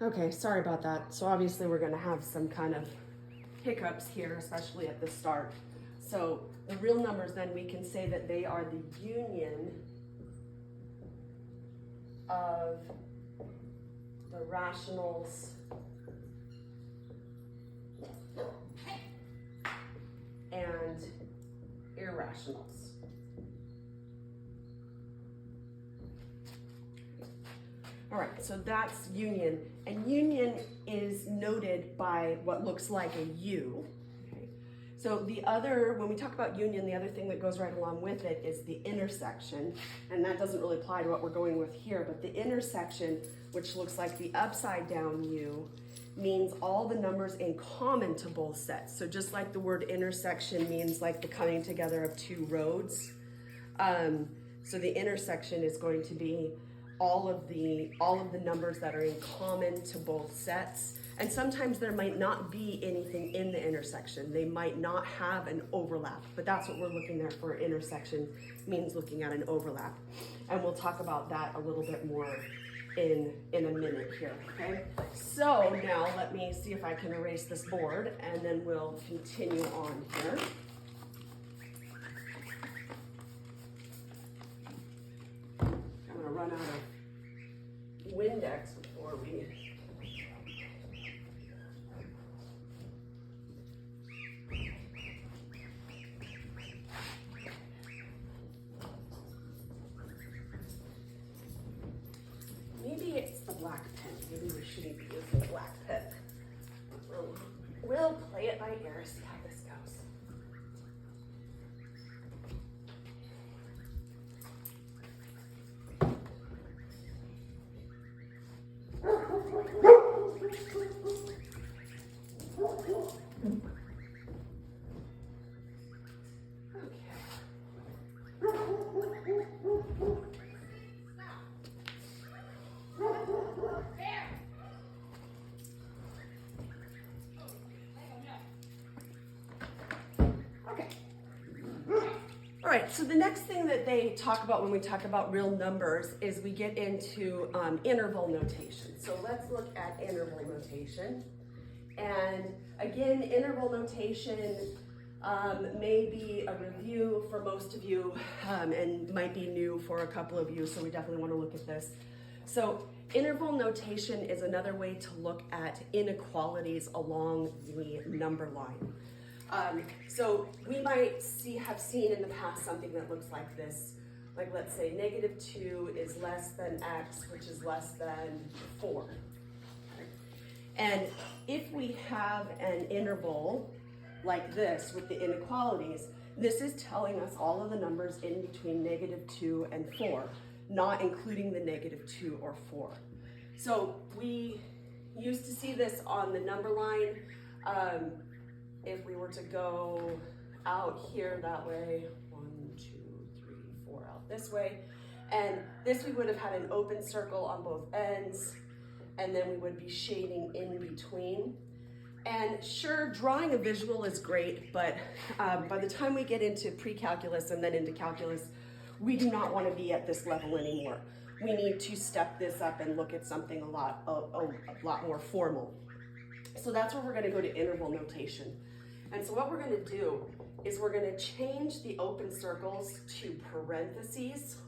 Okay, sorry about that. So obviously we're gonna have some kind of hiccups here, especially at the start. So the real numbers, then we can say that they are the union of the rationals and irrationals. All right, so that's union, and union is noted by what looks like a U. Okay. So the other, when we talk about union, the other thing that goes right along with it is the intersection, and that doesn't really apply to what we're going with here, but the intersection, which looks like the upside down U, means all the numbers in common to both sets. So just like the word intersection means like the coming together of two roads, so the intersection is going to be all of the numbers that are in common to both sets. And sometimes there might not be anything in the intersection. They might not have an overlap, but that's what we're looking there for. Intersection means looking at an overlap. And we'll talk about that a little bit more in a minute here, okay? So now let me see if I can erase this board, and then we'll continue on here. I'm gonna run out of Windex before we maybe it's the black pen. Maybe we shouldn't be using the black pen. We'll play it by ear, see how this goes. All right, so the next thing that they talk about when we talk about real numbers is we get into interval notation. So let's look at interval notation. And again, interval notation may be a review for most of you and might be new for a couple of you, so we definitely want to look at this. So interval notation is another way to look at inequalities along the number line. So we might have seen in the past something that looks like this. Like let's say -2 is less than x, which is less than 4. And if we have an interval like this with the inequalities, this is telling us all of the numbers in between -2 and 4, not including the -2 or 4. So we used to see this on the number line. If we were to go out here that way, 1, 2, 3, 4 out this way, and this we would have had an open circle on both ends, and then we would be shading in between. And sure, drawing a visual is great, but by the time we get into pre-calculus and then into calculus, we do not want to be at this level anymore. We need to step this up and look at something a lot more formal. So that's where we're going to go to interval notation. And so what we're going to do is we're going to change the open circles to parentheses.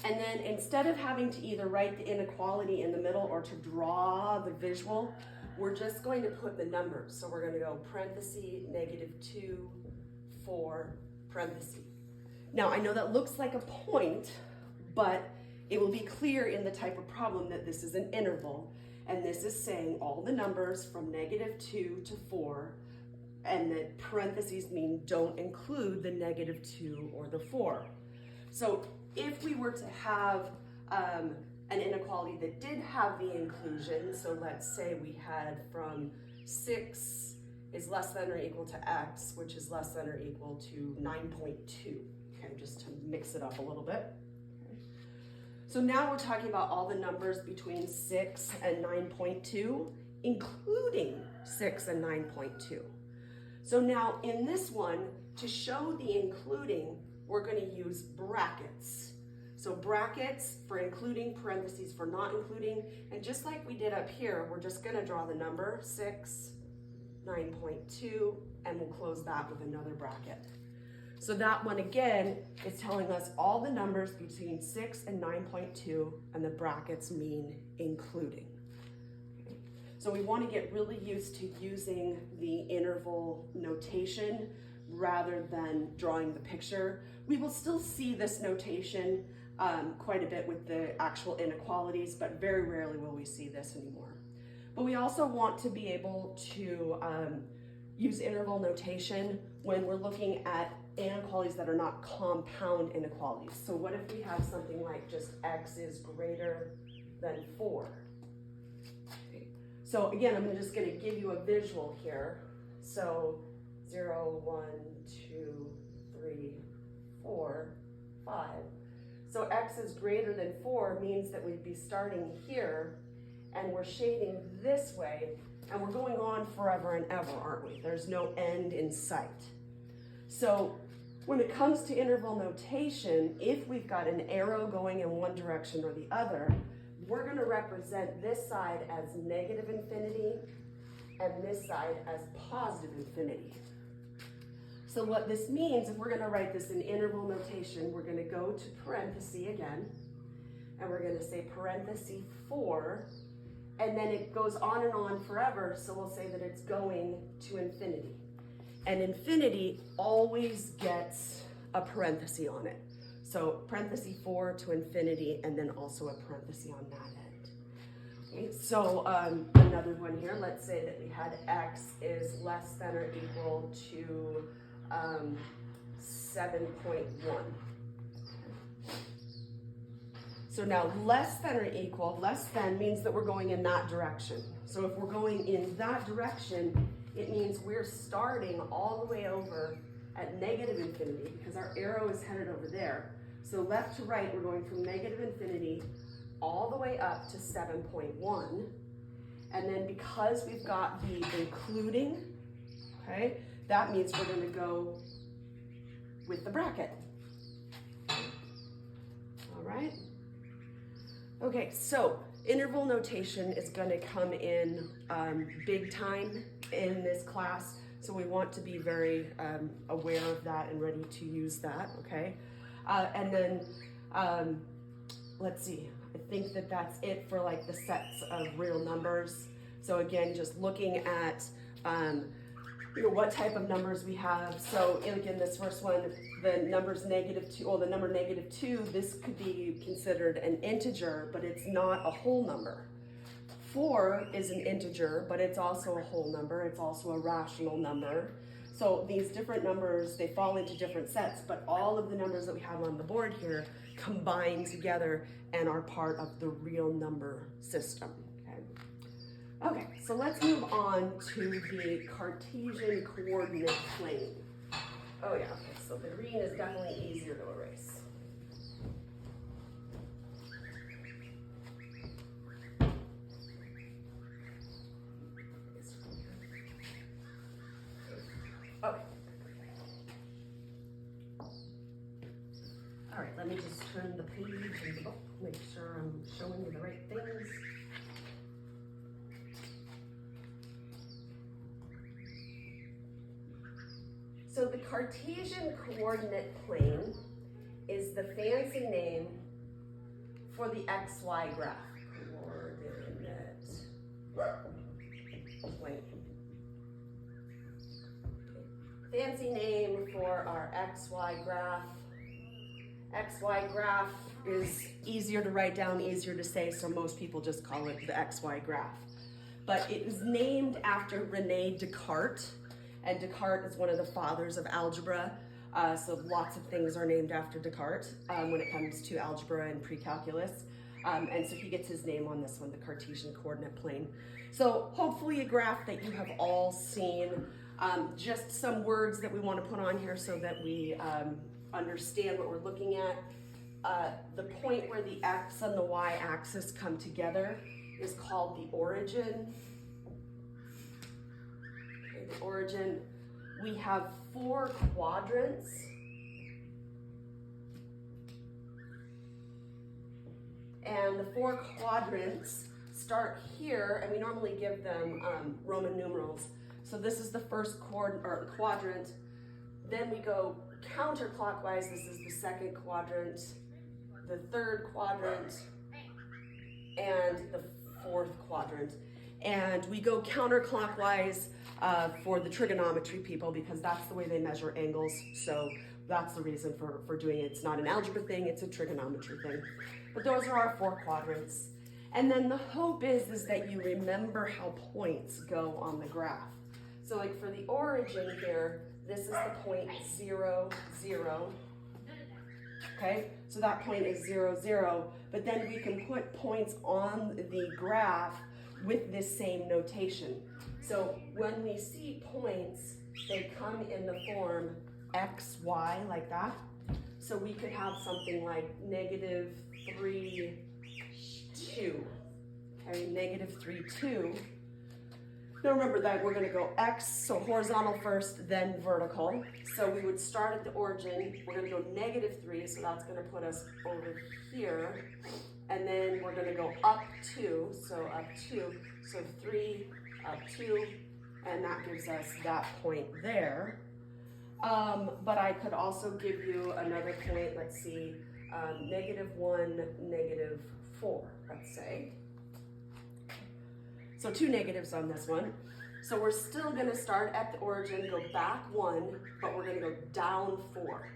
And then instead of having to either write the inequality in the middle or to draw the visual, we're just going to put the numbers. So we're going to go parenthesis, -2, 4, parenthesis. Now I know that looks like a point, but it will be clear in the type of problem that this is an interval. And this is saying all the numbers from -2 to 4, and that parentheses mean don't include the -2 or the 4. So if we were to have an inequality that did have the inclusion, so let's say we had from 6 is less than or equal to x, which is less than or equal to 9.2, okay, just to mix it up a little bit. So now we're talking about all the numbers between 6 and 9.2, including 6 and 9.2. So now in this one, to show the including, we're going to use brackets. So brackets for including, parentheses for not including, and just like we did up here, we're just gonna draw the number 6, 9.2, and we'll close that with another bracket. So that one again is telling us all the numbers between 6 and 9.2, and the brackets mean including. Okay. So we want to get really used to using the interval notation rather than drawing the picture. We will still see this notation quite a bit with the actual inequalities, but very rarely will we see this anymore. But we also want to be able to use interval notation when we're looking at inequalities that are not compound inequalities. So what if we have something like just x is greater than 4? Okay. So again, I'm just going to give you a visual here. So 0, 1, 2, 3, 4, 5. So x is greater than 4 means that we'd be starting here, and we're shading this way, and we're going on forever and ever, aren't we? There's no end in sight. So when it comes to interval notation, if we've got an arrow going in one direction or the other, we're going to represent this side as negative infinity and this side as positive infinity. So what this means, if we're going to write this in interval notation, we're going to go to parenthesis again, and we're going to say parenthesis 4, and then it goes on and on forever, so we'll say that it's going to infinity. And infinity always gets a parenthesis on it. So parenthesis 4 to infinity, and then also a parenthesis on that end. Okay, so another one here, let's say that we had x is less than or equal to 7.1. So now less than or equal, less than means that we're going in that direction. So if we're going in that direction, it means we're starting all the way over at negative infinity because our arrow is headed over there. So left to right, we're going from negative infinity all the way up to 7.1. And then because we've got the including, okay, that means we're going to go with the bracket. All right. Okay, so interval notation is going to come in big time in this class, so we want to be very aware of that and ready to use that, okay? And then, let's see, I think that that's it for like the sets of real numbers. So again, just looking at what type of numbers we have. So again, this first one, the number's -2, well, the number -2, this could be considered an integer, but it's not a whole number. 4 is an integer, but it's also a whole number. It's also a rational number. So these different numbers, they fall into different sets, but all of the numbers that we have on the board here combine together and are part of the real number system. Okay, so let's move on to the Cartesian coordinate plane. Oh yeah, okay, so the green is definitely easier to erase. Okay. All right, let me just turn the page and make sure I'm showing you the right things. So the Cartesian coordinate plane is the fancy name for the XY graph. Coordinate plane. Fancy name for our XY graph. XY graph is easier to write down, easier to say, so most people just call it the XY graph. But it was named after René Descartes. And Descartes is one of the fathers of algebra, so lots of things are named after Descartes when it comes to algebra and pre-calculus. And so he gets his name on this one, the Cartesian coordinate plane. So hopefully a graph that you have all seen. Just some words that we want to put on here so that we understand what we're looking at. The point where the x and the y-axis come together is called the origin. The origin, we have 4 quadrants. And the 4 quadrants start here, and we normally give them Roman numerals. So this is the first quadrant. Then we go counterclockwise. This is the second quadrant, the third quadrant, and the fourth quadrant. And we go counterclockwise for the trigonometry people because that's the way they measure angles. So that's the reason for doing it. It's not an algebra thing, it's a trigonometry thing. But those are our 4 quadrants. And then the hope is that you remember how points go on the graph. So like for the origin here, this is the point 0, 0. Okay, so that point is 0, 0. But then we can put points on the graph with this same notation. So when we see points, they come in the form x, y, like that. So we could have something like -3, 2. Okay, -3, 2. Now remember that we're going to go x, so horizontal first, then vertical. So we would start at the origin. We're going to go -3, so that's going to put us over here. And then we're going to go up 2, so up 2. So 3, up 2, and that gives us that point there. But I could also give you another point, let's see, -1, -4, let's say. So 2 negatives on this one. So we're still gonna start at the origin, go back 1, but we're gonna go down 4.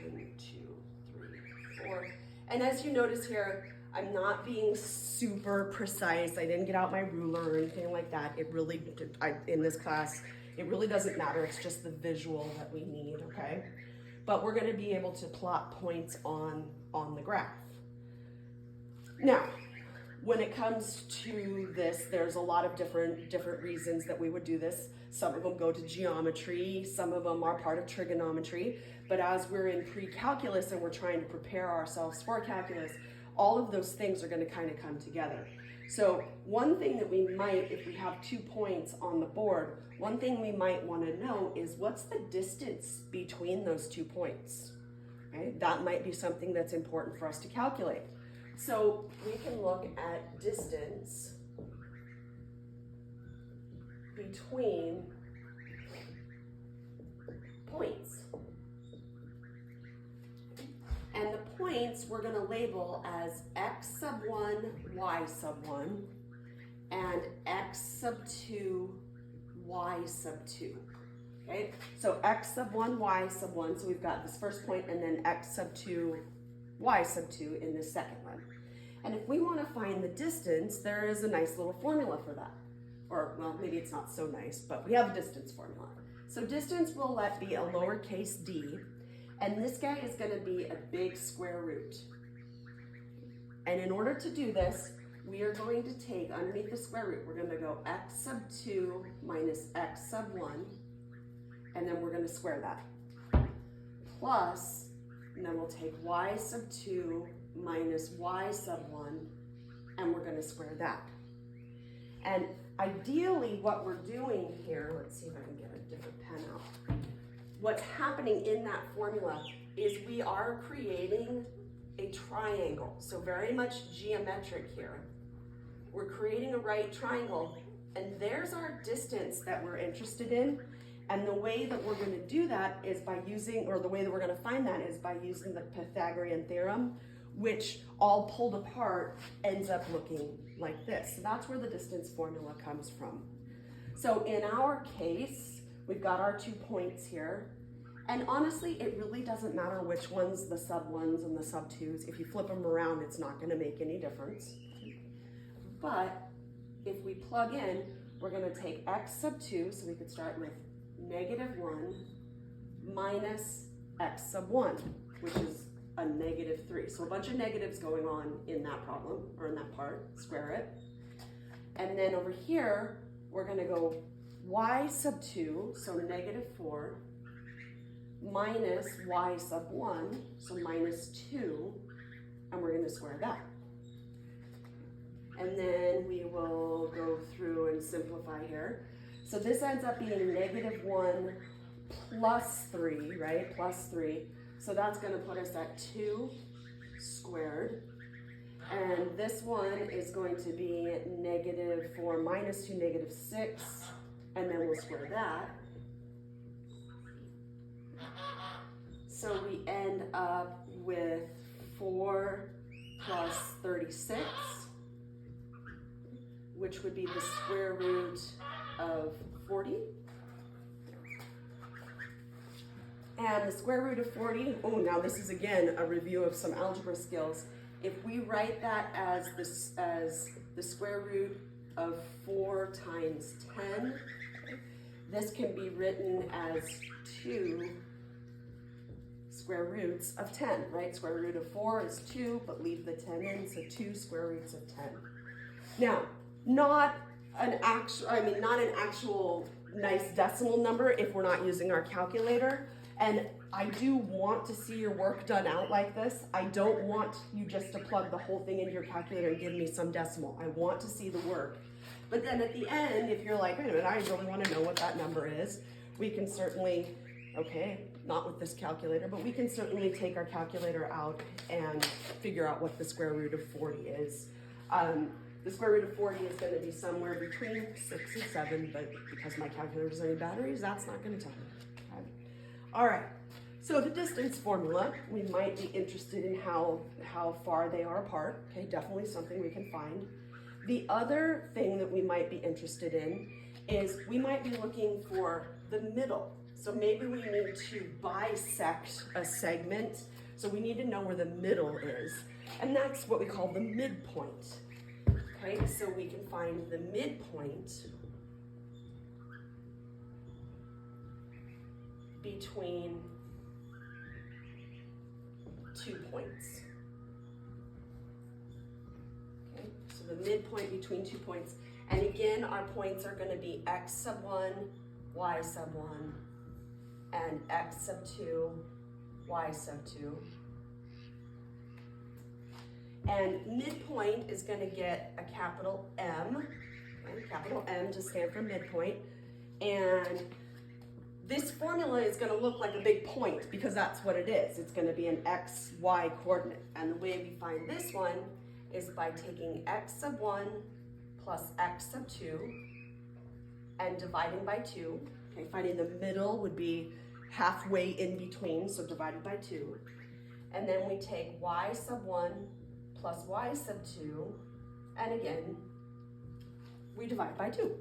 1, 2, 3, 4. And as you notice here, I'm not being super precise. I didn't get out my ruler or anything like that. It really, in this class, it really doesn't matter. It's just the visual that we need, okay? But we're gonna be able to plot points on the graph. Now, when it comes to this, there's a lot of different reasons that we would do this. Some of them go to geometry, some of them are part of trigonometry, but as we're in pre-calculus and we're trying to prepare ourselves for calculus, all of those things are going to kind of come together. So one thing that we might, if we have 2 points on the board, one thing we might want to know is what's the distance between those 2 points? Okay? That might be something that's important for us to calculate. So we can look at distance between points. And the points we're going to label as x sub 1, y sub 1, and x sub 2, y sub 2. Okay, so x sub 1, y sub 1, so we've got this first point, and then x sub 2, y sub 2 in this second one. And if we want to find the distance, there is a nice little formula for that. Or, well, maybe it's not so nice, but we have a distance formula. So distance will be a lowercase d, and this guy is going to be a big square root. And in order to do this, we are going to take, underneath the square root, we're going to go x sub 2 minus x sub 1, and then we're going to square that. Plus, and then we'll take y sub 2 minus y sub 1, and we're going to square that. And ideally what we're doing here, let's see if I can get a different pen out. What's happening in that formula is we are creating a triangle. So very much geometric here. We're creating a right triangle, and there's our distance that we're interested in. And the way that we're going to do that is by using, or the way that we're going to find that is by using the Pythagorean theorem, which all pulled apart ends up looking like this. So that's where the distance formula comes from. So in our case, we've got our 2 points here. And honestly, it really doesn't matter which one's the sub 1s and the sub 2s. If you flip them around, it's not going to make any difference. But if we plug in, we're going to take x sub 2, so we could start with -1 minus x sub 1, which is a -3. So a bunch of negatives going on in that problem, or in that part, square it. And then over here, we're going to go y sub 2, so -4, minus y sub 1, so -2, and we're going to square that. And then we will go through and simplify here. So this ends up being -1 plus 3, right? Plus 3. So that's going to put us at 2 squared. And this one is going to be -4 minus 2, -6, and then we'll square that. So we end up with 4 plus 36, which would be the square root of 40. And the square root of 40, oh, now this is again a review of some algebra skills. If we write that as the square root of 4 times 10, this can be written as 2 square roots of 10, right? Square root of 4 is 2, but leave the 10 in, so 2 square roots of 10. Now, not an actual nice decimal number if we're not using our calculator. And I do want to see your work done out like this. I don't want you just to plug the whole thing into your calculator and give me some decimal. I want to see the work. But then at the end, if you're like, wait a minute, I really want to know what that number is, we can certainly, okay, not with this calculator, but we can certainly take our calculator out and figure out what the square root of 40 is. The square root of 40 is going to be somewhere between 6 and 7, but because my calculator doesn't have any batteries, that's not going to tell me. Okay. All right, so the distance formula, we might be interested in how far they are apart. Okay, definitely something we can find. The other thing that we might be interested in is we might be looking for the middle. So maybe we need to bisect a segment. So we need to know where the middle is. And that's what we call the midpoint. Okay, so we can find the midpoint between 2 points. Okay, so the midpoint between 2 points. And again, our points are going to be x sub 1, y sub 1, and x sub 2, y sub 2. And midpoint is going to get a capital M, okay, capital M to stand for midpoint. And this formula is going to look like a big point because that's what it is. It's going to be an x, y coordinate. And the way we find this one is by taking x sub 1 plus x sub 2 and dividing by 2. Okay, finding the middle would be halfway in between, so divided by 2. And then we take y sub 1 plus y sub 2, and again, we divide by 2.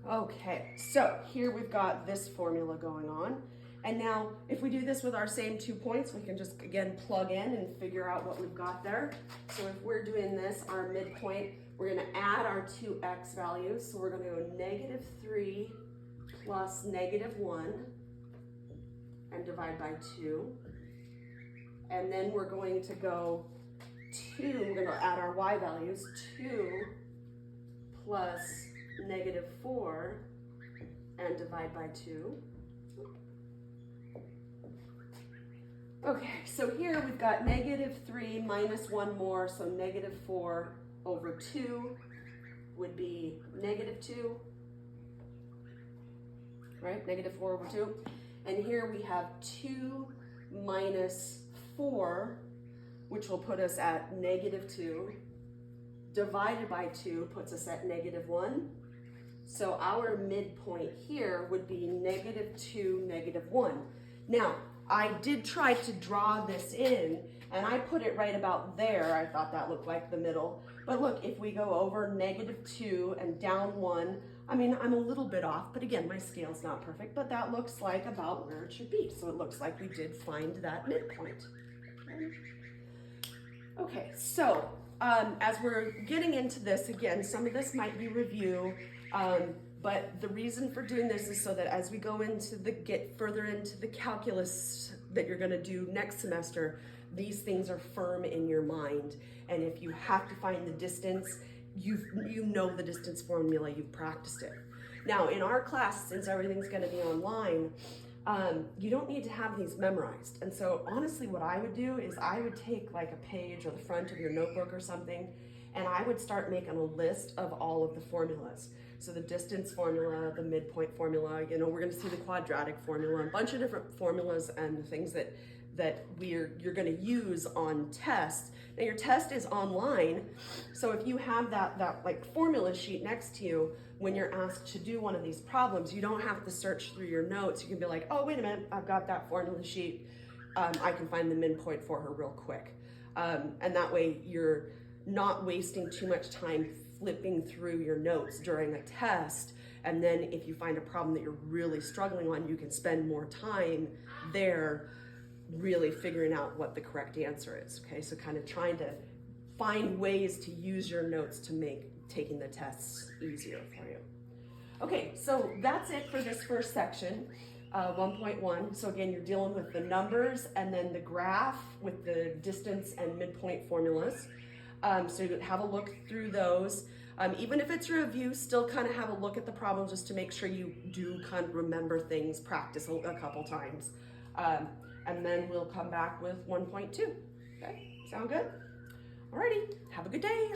Okay, so here we've got this formula going on. And now, if we do this with our same 2 points, we can just, again, plug in and figure out what we've got there. So if we're doing this, our midpoint, we're gonna add our 2x values. So we're gonna go -3 plus -1 and divide by 2. And then we're going to go we're going to add our y values, 2 plus -4 and divide by 2. Okay, so here we've got -3 minus 1 more, so -4 over 2 would be -2, right? -4 over 2. And here we have 2 minus 4, which will put us at -2, divided by 2 puts us at -1. So our midpoint here would be -2, -1. Now, I did try to draw this in, and I put it right about there. I thought that looked like the middle. But look, if we go over -2 and down 1, I mean, I'm a little bit off, but again, my scale's not perfect, but that looks like about where it should be. So it looks like we did find that midpoint. Okay, so as we're getting into this, again, some of this might be review, but the reason for doing this is so that as we go into get further into the calculus that you're gonna do next semester, these things are firm in your mind. And if you have to find the distance, you know the distance formula, you've practiced it. Now, in our class, since everything's gonna be online, you don't need to have these memorized. And so honestly, what I would do is I would take like a page or the front of your notebook or something, and I would start making a list of all of the formulas. So the distance formula, the midpoint formula, you know, we're gonna see the quadratic formula, a bunch of different formulas and things that that you're going to use on tests. Now your test is online, so if you have that like formula sheet next to you when you're asked to do one of these problems, you don't have to search through your notes. You can be like, oh, wait a minute, I've got that formula sheet. I can find the midpoint for her real quick. And that way you're not wasting too much time flipping through your notes during a test. And then if you find a problem that you're really struggling on, you can spend more time there really figuring out what the correct answer is, okay? So kind of trying to find ways to use your notes to make taking the tests easier for you. Okay, so that's it for this first section, 1.1. So again, you're dealing with the numbers and then the graph with the distance and midpoint formulas. So you have a look through those. Even if it's a review, still kind of have a look at the problem just to make sure you do kind of remember things, practice a couple times. And then we'll come back with 1.2. Okay, sound good? Alrighty, have a good day.